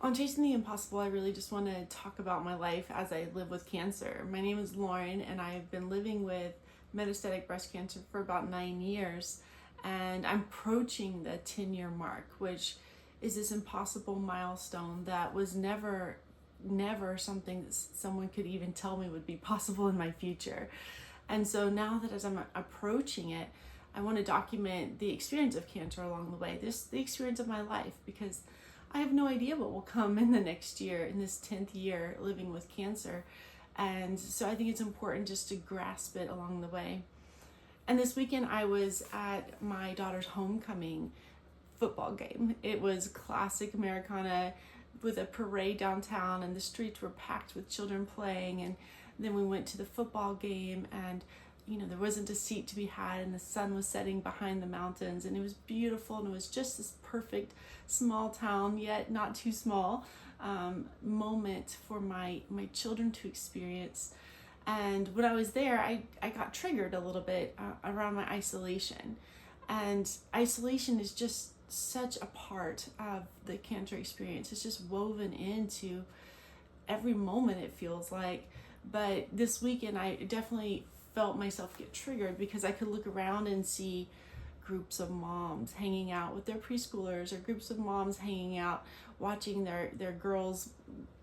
On Chasing the Impossible, I really just want to talk about my life as I live with cancer. My name is Lauren, and I've been living with metastatic breast cancer for about 9 years. And I'm approaching the 10-year mark, which is this impossible milestone that was never something that someone could even tell me would be possible in my future. And so now that as I'm approaching it, I want to document the experience of cancer along the way, the experience of my life, because I have no idea what will come in the next year, in this 10th year living with cancer. And so I think it's important just to grasp it along the way. And this weekend I was at my daughter's homecoming football game. It was classic Americana with a parade downtown, and the streets were packed with children playing. And then we went to the football game, and there wasn't a seat to be had, and the sun was setting behind the mountains, and it was beautiful, and it was just this perfect small town, yet not too small, moment for my children to experience. And when I was there, I got triggered a little bit around my isolation. And isolation is just such a part of the cancer experience. It's just woven into every moment, it feels like. But this weekend, I definitely felt myself get triggered because I could look around and see groups of moms hanging out with their preschoolers, or groups of moms hanging out watching their girls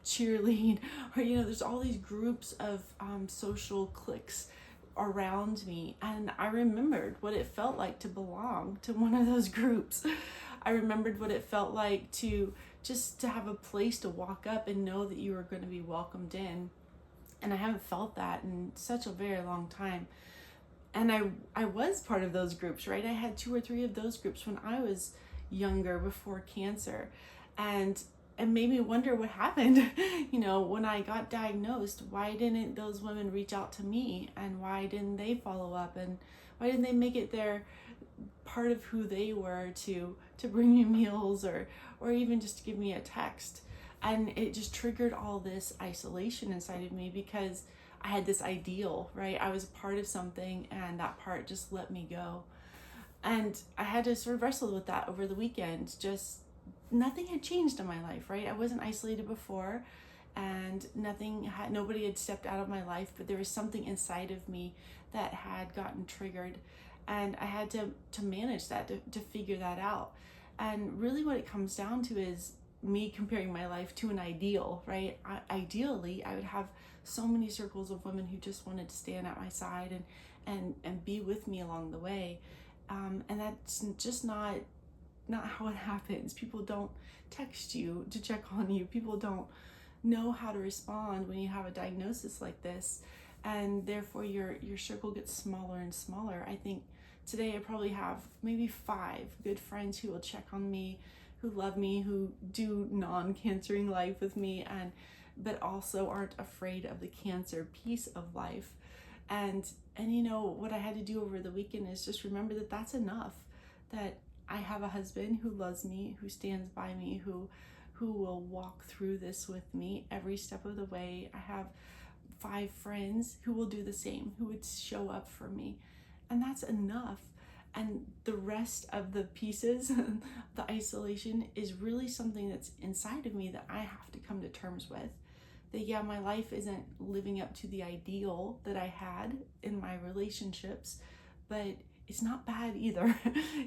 cheerlead, or there's all these groups of social cliques around me. And I remembered what it felt like to belong to one of those groups. I remembered what it felt like to have a place to walk up and know that you were going to be welcomed in. And I haven't felt that in such a very long time. And I was part of those groups, right? I had 2 or 3 of those groups when I was younger, before cancer. And it made me wonder what happened. When I got diagnosed, why didn't those women reach out to me? And why didn't they follow up? And why didn't they make it their part of who they were to bring me meals, or even just to give me a text? And it just triggered all this isolation inside of me, because I had this ideal, right? I was a part of something, and that part just let me go. And I had to sort of wrestle with that over the weekend. Just nothing had changed in my life, right? I wasn't isolated before, and nobody had stepped out of my life, but there was something inside of me that had gotten triggered. And I had to manage that, to figure that out. And really what it comes down to is me comparing my life to an ideal, right? Ideally, I would have so many circles of women who just wanted to stand at my side and be with me along the way. And that's just not how it happens. People don't text you to check on you. People don't know how to respond when you have a diagnosis like this. And therefore your circle gets smaller and smaller. I think today I probably have maybe 5 good friends who will check on me, who love me, who do non-cancering life with me, but also aren't afraid of the cancer piece of life. And what I had to do over the weekend is just remember that that's enough, that I have a husband who loves me, who stands by me, who will walk through this with me every step of the way. I have 5 friends who will do the same, who would show up for me. And that's enough. And the rest of the pieces, the isolation, is really something that's inside of me that I have to come to terms with. That my life isn't living up to the ideal that I had in my relationships, but it's not bad either.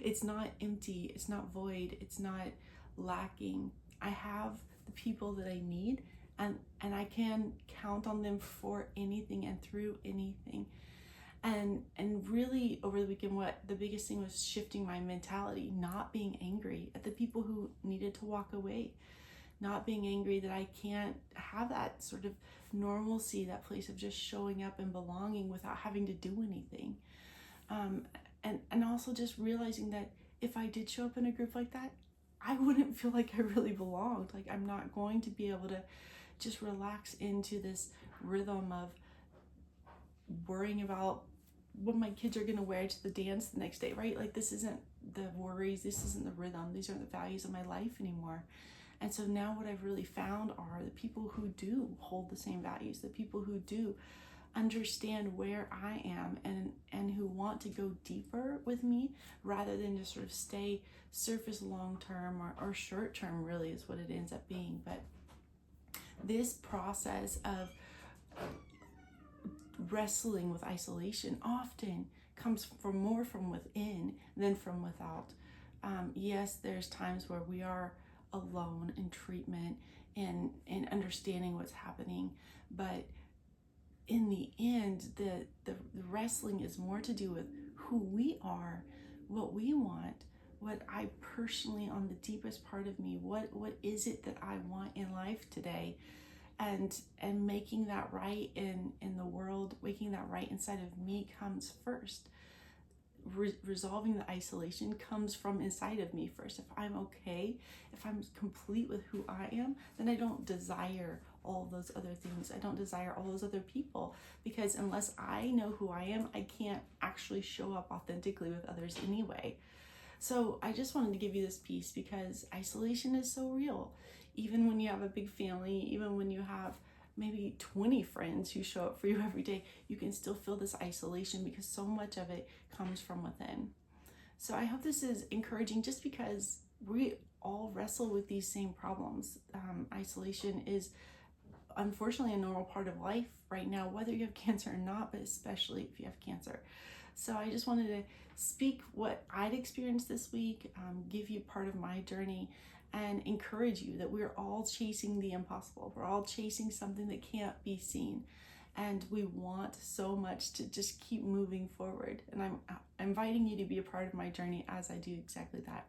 It's not empty, it's not void, it's not lacking. I have the people that I need, and I can count on them for anything and through anything. And really over the weekend, what the biggest thing was shifting my mentality, not being angry at the people who needed to walk away, not being angry that I can't have that sort of normalcy, that place of just showing up and belonging without having to do anything. And also just realizing that if I did show up in a group like that, I wouldn't feel like I really belonged. Like, I'm not going to be able to just relax into this rhythm of worrying about what my kids are going to wear to the dance the next day, right? Like, this isn't the worries, this isn't the rhythm, these aren't the values of my life anymore. And so now what I've really found are the people who do hold the same values, the people who do understand where I am and who want to go deeper with me rather than just sort of stay surface long term or short term, really is what it ends up being. But this process of wrestling with isolation often comes more from within than from without. Yes, there's times where we are alone in treatment and understanding what's happening, but in the end, the wrestling is more to do with who we are, what we want, what I personally, on the deepest part of me, what is it that I want in life today, and making that right in the world, making that right inside of me comes first. Resolving the isolation comes from inside of me first. If I'm okay, if I'm complete with who I am, then I don't desire all those other things. I don't desire all those other people, because unless I know who I am, I can't actually show up authentically with others anyway. So I just wanted to give you this piece because isolation is so real. Even when you have a big family, even when you have maybe 20 friends who show up for you every day, you can still feel this isolation because so much of it comes from within. So I hope this is encouraging, just because we all wrestle with these same problems. Isolation is unfortunately a normal part of life right now, whether you have cancer or not, but especially if you have cancer. So I just wanted to speak what I'd experienced this week, give you part of my journey, and encourage you that we're all chasing the impossible. We're all chasing something that can't be seen. And we want so much to just keep moving forward. And I'm inviting you to be a part of my journey as I do exactly that.